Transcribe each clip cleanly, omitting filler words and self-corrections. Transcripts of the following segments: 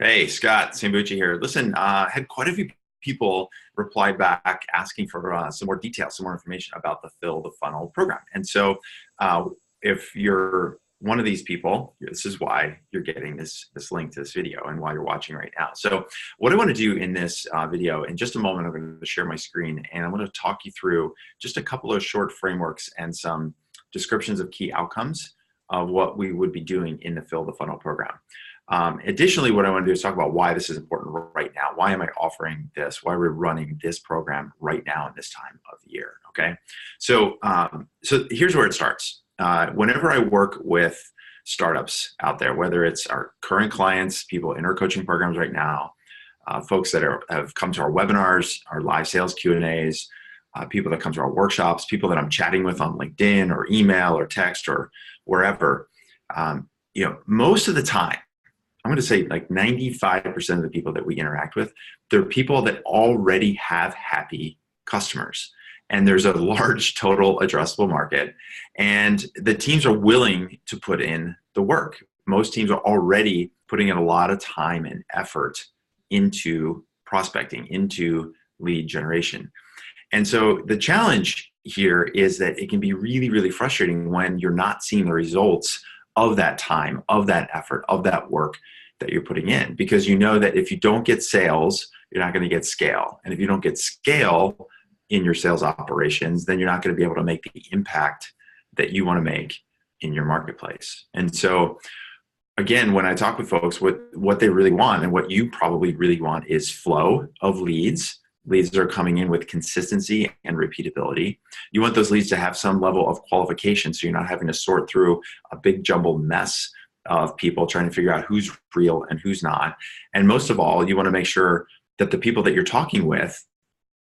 Hey, Scott, Sambucci here. Listen, had quite a few people reply back asking for some more details, some more information about the Fill the Funnel program. And so, uh, if you're one of these people, this is why you're getting this link to this video and why you're watching right now. So, what I want to do in this video, in just a moment, I'm going to share my screen and I'm going to talk you through just a couple of short frameworks and some descriptions of key outcomes of what we would be doing in the Fill the Funnel program. Additionally, what I want to do is talk about why this is important right now. Why am I offering this? Why are we running this program right now in this time of the year? Okay, so here's where it starts. Whenever I work with startups out there, whether it's our current clients, people in our coaching programs right now, folks that have come to our webinars, our live sales Q&As, people that come to our workshops, people that I'm chatting with on LinkedIn or email or text or wherever, most of the time, I'm going to say like 95% of the people that we interact with, they're people that already have happy customers. And there's a large total addressable market. And the teams are willing to put in the work. Most teams are already putting in a lot of time and effort into prospecting, into lead generation. And so the challenge here is that it can be really, really frustrating when you're not seeing the results of that time, of that effort, of that work that you're putting in, because you know that if you don't get sales, you're not going to get scale. And if you don't get scale in your sales operations, then you're not going to be able to make the impact that you want to make in your marketplace. And so again, when I talk with folks, what they really want and what you probably really want is flow of leads. Leads that are coming in with consistency and repeatability. You want those leads to have some level of qualification, so you're not having to sort through a big jumbled mess of people trying to figure out who's real and who's not. And most of all, you want to make sure that the people that you're talking with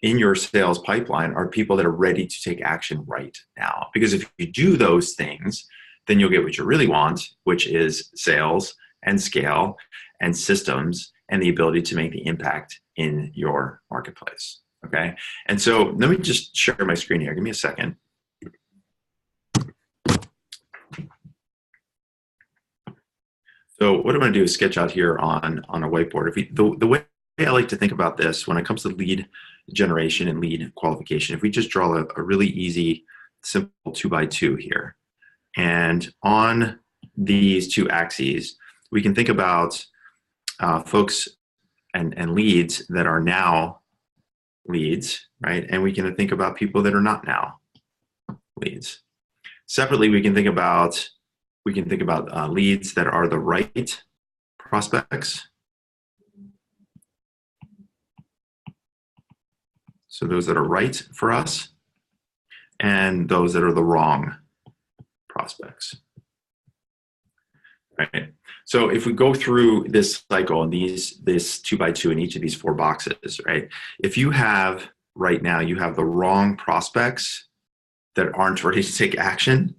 in your sales pipeline are people that are ready to take action right now. Because if you do those things, then you'll get what you really want, which is sales and scale and systems and the ability to make the impact in your marketplace. Okay. And so let me just share my screen here. Give me a second. So what I'm going to do is sketch out here on a whiteboard. The way I like to think about this when it comes to lead generation and lead qualification, if we just draw a really easy, simple 2x2 here. And on these two axes, we can think about folks and leads that are now leads, right? And we can think about people that are not now leads. Separately, we can think about leads that are the right prospects. So those that are right for us, and those that are the wrong prospects. Right. So if we go through this cycle and this 2x2 in each of these four boxes, right? If you have right now, you have the wrong prospects that aren't ready to take action,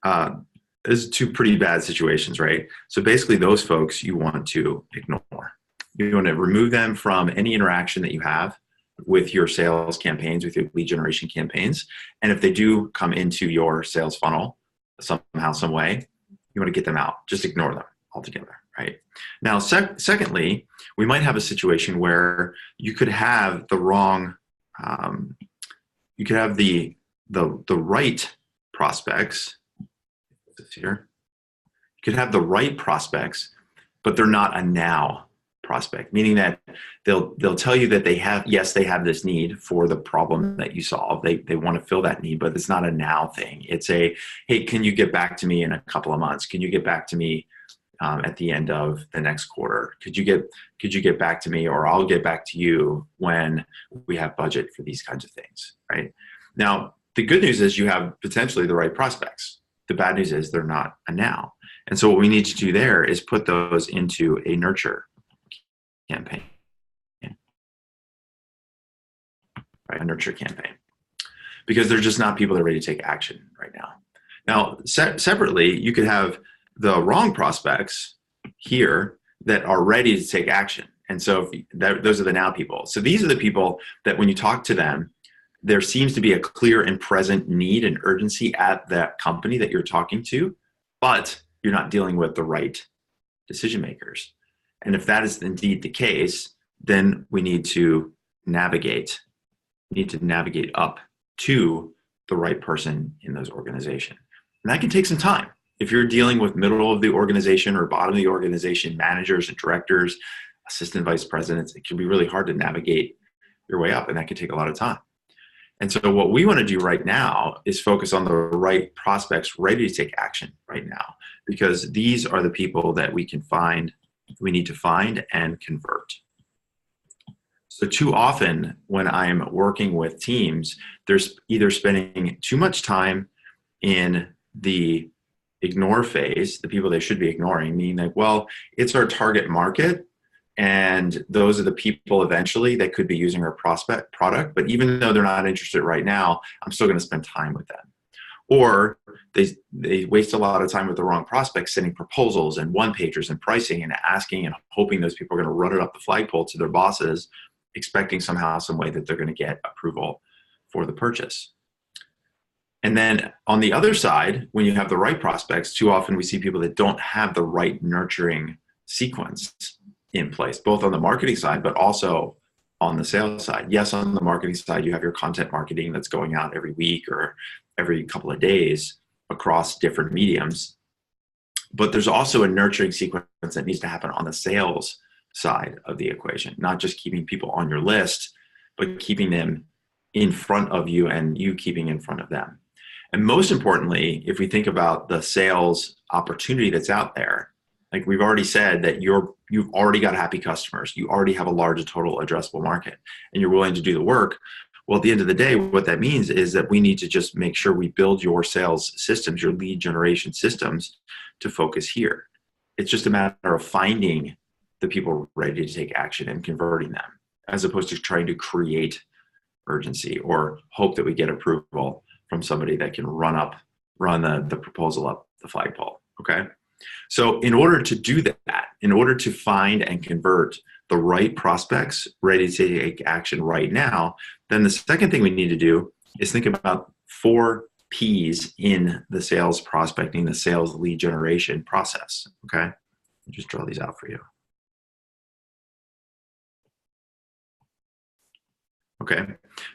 there's two pretty bad situations, right? So basically those folks you want to ignore. You want to remove them from any interaction that you have with your sales campaigns, with your lead generation campaigns. And if they do come into your sales funnel somehow, some way, you want to get them out. Just ignore them altogether, right? Now, secondly, we might have a situation where you could have the wrong, you could have the right prospects. This here, you could have the right prospects, but they're not a now prospect, meaning that they'll tell you that they have this need for the problem that you solve. They want to fill that need, but it's not a now thing. It's a, hey, can you get back to me in a couple of months? Can you get back to me at the end of the next quarter? Could you get back to me, or I'll get back to you when we have budget for these kinds of things, right? Now, the good news is you have potentially the right prospects. The bad news is they're not a now. And so what we need to do there is put those into a nurture campaign, right? A nurture campaign, because they're just not people that are ready to take action right now. Now, separately, you could have the wrong prospects here that are ready to take action. And so those are the now people. So these are the people that when you talk to them, there seems to be a clear and present need and urgency at that company that you're talking to, but you're not dealing with the right decision makers. And if that is indeed the case, then we need to navigate. We need to navigate up to the right person in those organizations. And that can take some time. If you're dealing with middle of the organization or bottom of the organization, managers and directors, assistant vice presidents, it can be really hard to navigate your way up, and that can take a lot of time. And so what we want to do right now is focus on the right prospects ready to take action right now, because these are the people that we need to find and convert. So too often when I'm working with teams, there's either spending too much time in the ignore phase, the people they should be ignoring, meaning like, well, it's our target market, and those are the people eventually that could be using our prospect product, but even though they're not interested right now, I'm still going to spend time with them. Or they waste a lot of time with the wrong prospects, sending proposals and one-pagers and pricing and asking and hoping those people are going to run it up the flagpole to their bosses, expecting somehow, some way that they're going to get approval for the purchase. And then on the other side, when you have the right prospects, too often we see people that don't have the right nurturing sequence in place, both on the marketing side, but also on the sales side. Yes, on the marketing side, you have your content marketing that's going out every week or every couple of days across different mediums. But there's also a nurturing sequence that needs to happen on the sales side of the equation, not just keeping people on your list, but keeping them in front of you and you keeping in front of them. And most importantly, if we think about the sales opportunity that's out there, like we've already said that you've already got happy customers, you already have a large total addressable market, and you're willing to do the work. Well, at the end of the day, what that means is that we need to just make sure we build your sales systems, your lead generation systems, to focus here. It's just a matter of finding the people ready to take action and converting them, as opposed to trying to create urgency or hope that we get approval from somebody that can run the proposal up the flagpole, okay? So in order to do that, in order to find and convert the right prospects ready to take action right now, then the second thing we need to do is think about 4 P's in the sales prospecting, the sales lead generation process, okay? I'll just draw these out for you. Okay,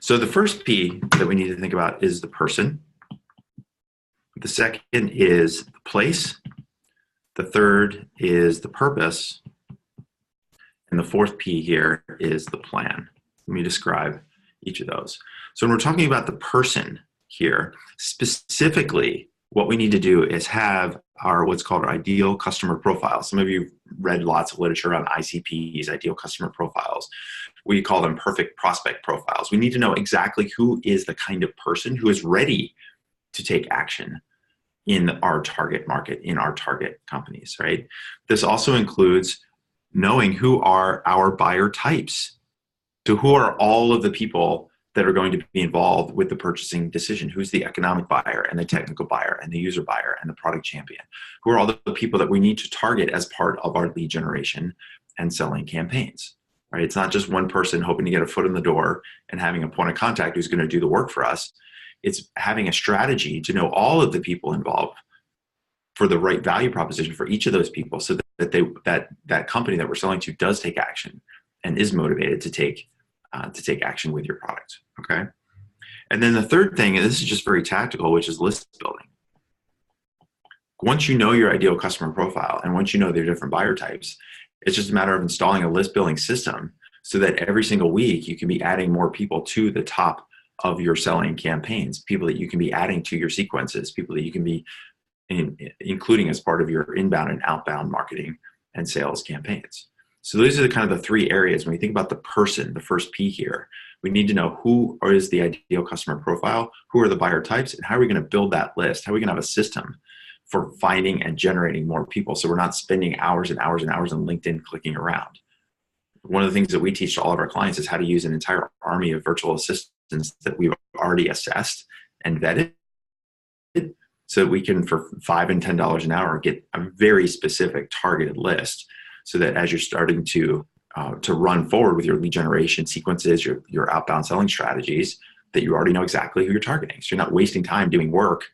so the first P that we need to think about is the person. The second is the place. The third is the purpose. And the fourth P here is the plan. Let me describe each of those. So when we're talking about the person here, specifically what we need to do is have our what's called our ideal customer profile. Some of you have read lots of literature on ICPs, ideal customer profiles. We call them perfect prospect profiles. We need to know exactly who is the kind of person who is ready to take action in our target market, in our target companies, right? This also includes knowing who are our buyer types. So who are all of the people that are going to be involved with the purchasing decision? Who's the economic buyer and the technical buyer and the user buyer and the product champion? Who are all the people that we need to target as part of our lead generation and selling campaigns, right? It's not just one person hoping to get a foot in the door and having a point of contact who's going to do the work for us. It's having a strategy to know all of the people involved for the right value proposition for each of those people, so that that company that we're selling to does take action and is motivated to take action with your product, okay? And then the third thing, and this is just very tactical, which is list building. Once you know your ideal customer profile and once you know their different buyer types, it's just a matter of installing a list building system so that every single week you can be adding more people to the top of your selling campaigns, people that you can be adding to your sequences, people that you can be including as part of your inbound and outbound marketing and sales campaigns. So those are the kind of the 3 areas. When we think about the person, the first P here, we need to know who is the ideal customer profile, who are the buyer types, and how are we going to build that list? How are we going to have a system for finding and generating more people so we're not spending hours and hours and hours on LinkedIn clicking around. One of the things that we teach to all of our clients is how to use an entire army of virtual assistants that we've already assessed and vetted, so that we can, for $5 and $10 an hour, get a very specific targeted list, so that as you're starting to run forward with your lead generation sequences, your outbound selling strategies, that you already know exactly who you're targeting. So you're not wasting time doing work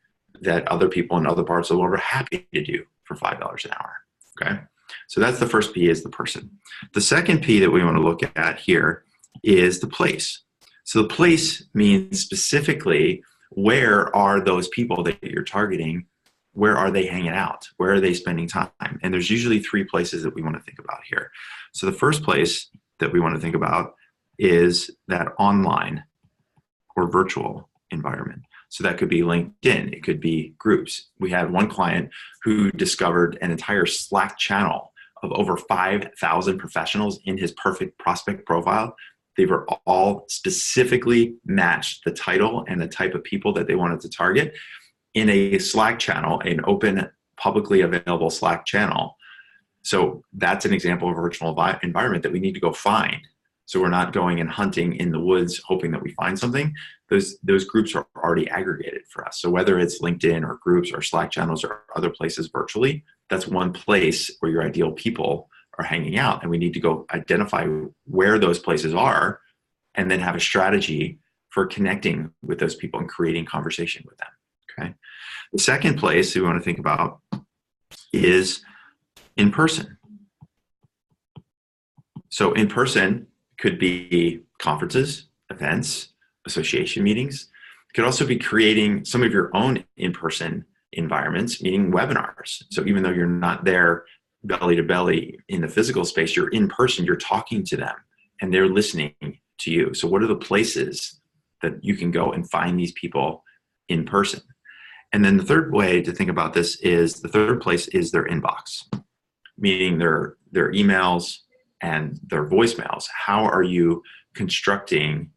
that other people in other parts of the world are happy to do for $5 an hour, okay? So that's the first P, is the person. The second P that we want to look at here is the place. So the place means specifically, where are those people that you're targeting? Where are they hanging out? Where are they spending time? And there's usually three places that we want to think about here. So the first place that we want to think about is that online or virtual environment. So that could be LinkedIn, it could be groups. We had one client who discovered an entire Slack channel of over 5,000 professionals in his perfect prospect profile. They were all specifically matched the title and the type of people that they wanted to target in a Slack channel, an open, publicly available Slack channel. So that's an example of a virtual environment that we need to go find. So we're not going and hunting in the woods hoping that we find something. Those groups are already aggregated for us. So whether it's LinkedIn or groups or Slack channels or other places virtually, that's one place where your ideal people are hanging out. And we need to go identify where those places are and then have a strategy for connecting with those people and creating conversation with them. Okay. The second place we want to think about is in person. So in person could be conferences, events, association meetings. It could also be creating some of your own in-person environments, meaning webinars. So even though you're not there belly to belly in the physical space, you're in person, you're talking to them and they're listening to you. So what are the places that you can go and find these people in person? And then the third way to think about this is, the third place is their inbox, meaning their emails and their voicemails. How are you constructing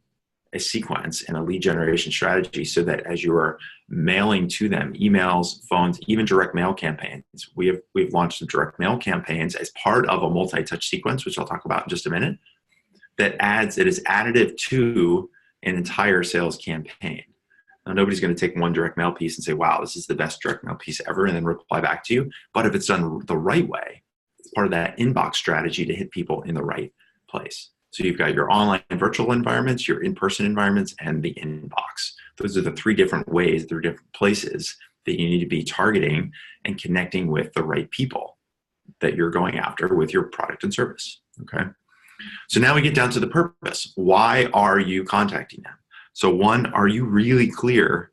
a sequence and a lead generation strategy so that as you are mailing to them emails, phones, even direct mail campaigns? We've launched some direct mail campaigns as part of a multi-touch sequence, which I'll talk about in just a minute, that is additive to an entire sales campaign. Now, nobody's going to take one direct mail piece and say, wow, this is the best direct mail piece ever, and then reply back to you. But if it's done the right way, it's part of that inbox strategy to hit people in the right place. So you've got your online and virtual environments, your in-person environments, and the inbox. Those are the three different ways, three different places that you need to be targeting and connecting with the right people that you're going after with your product and service, okay? So now we get down to the purpose. Why are you contacting them? So one, are you really clear,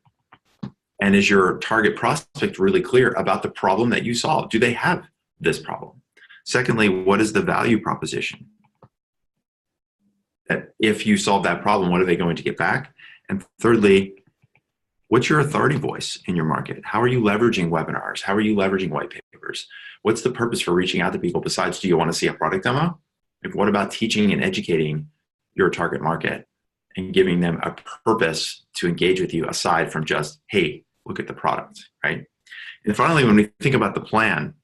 and is your target prospect really clear about the problem that you solve? Do they have this problem? Secondly, what is the value proposition? That if you solve that problem, what are they going to get back? And thirdly, what's your authority voice in your market? How are you leveraging webinars? How are you leveraging white papers? What's the purpose for reaching out to people besides, do you want to see a product demo? Like, what about teaching and educating your target market and giving them a purpose to engage with you aside from just, hey, look at the product, right? And finally, when we think about the plan,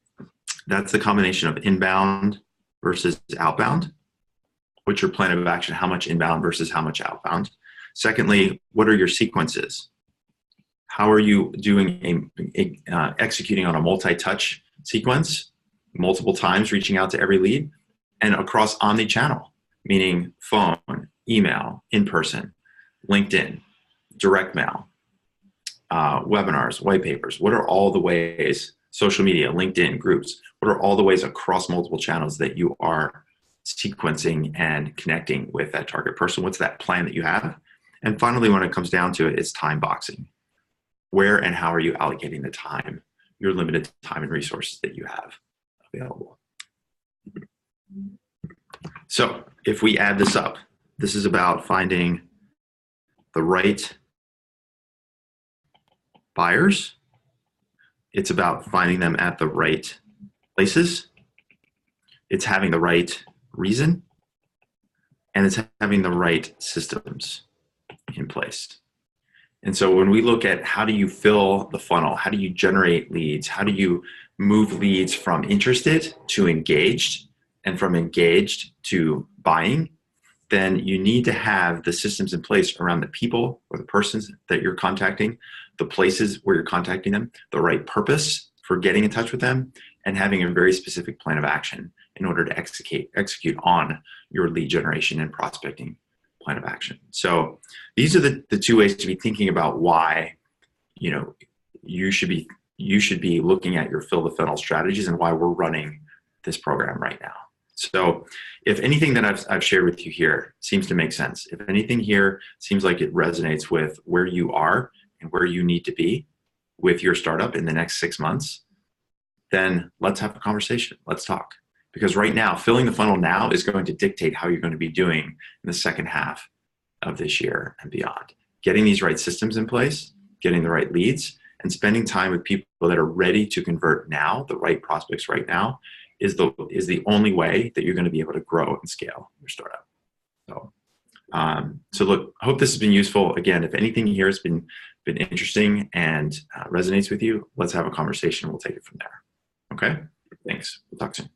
that's the combination of inbound versus outbound. What's your plan of action? How much inbound versus how much outbound? Secondly, what are your sequences? How are you doing executing on a multi-touch sequence, multiple times reaching out to every lead, and across omni-channel, meaning phone, email, in-person, LinkedIn, direct mail, webinars, white papers? What are all the ways, social media, LinkedIn, groups, what are all the ways across multiple channels that you are sequencing and connecting with that target person? What's that plan that you have? And finally, when it comes down to it, it's time boxing. Where and how are you allocating the time, your limited time and resources that you have available? So if we add this up, this is about finding the right buyers. It's about finding them at the right places. It's having the right reason, and it's having the right systems in place. And so when we look at how do you fill the funnel, how do you generate leads, how do you move leads from interested to engaged, and from engaged to buying, then you need to have the systems in place around the people or the persons that you're contacting, the places where you're contacting them, the right purpose for getting in touch with them, and having a very specific plan of action in order to execute on your lead generation and prospecting plan of action. So these are the two ways to be thinking about why, you should be looking at your fill the funnel strategies and why we're running this program right now. So if anything that I've shared with you here seems to make sense, if anything here seems like it resonates with where you are and where you need to be with your startup in the next 6 months, then let's have a conversation. Let's talk. Because right now, filling the funnel now is going to dictate how you're going to be doing in the second half of this year and beyond. Getting these right systems in place, getting the right leads, and spending time with people that are ready to convert now, the right prospects right now, is the only way that you're going to be able to grow and scale your startup. So look, I hope this has been useful. Again, if anything here has been interesting and resonates with you, let's have a conversation. We'll take it from there. Okay? Thanks. We'll talk soon.